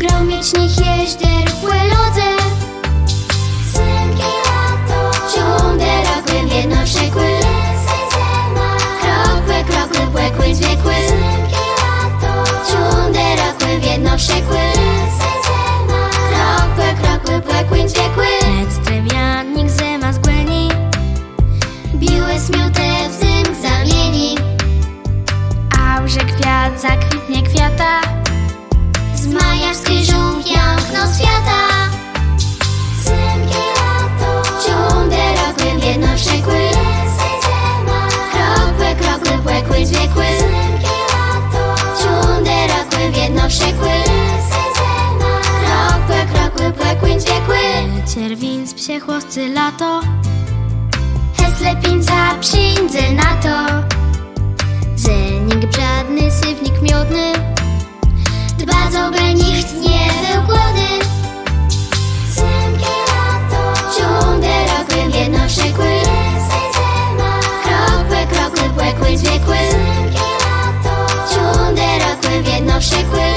Gromić niech jeździe rypłe lodze. Zimki lato, ciąderakły w jedno wściekły. Krokły, krokły, płekły, zwiekły. Zimki lato, ciąderakły w jedno wściekły. Krokły, krokły, płekły, zwiekły. Lec tremiannik zema zgłeni, Biły smiutę w zym zamieni. a że kwiat zakwitnie kwiata. Z majawskiej żółk jamkną świata. Zimki lato, ciąderakły w jedno wściekły. Krokły, krokły, płekły, zwiekły. Zimki lato, ciąderakły w jedno wściekły. Krokły, krokły, płekły, zwiekły. Cierwin z psie chłosty lato, Hesle pinca przyjdzie na to. zelnik brzadny, sywnik miodny, Dba zobe nikt nie był głodny. Zimki lato, ciąderakły w jedno wściekły. Krokły, krokły, płekły, zwiekły. Ciąderakły w jedno wściekły.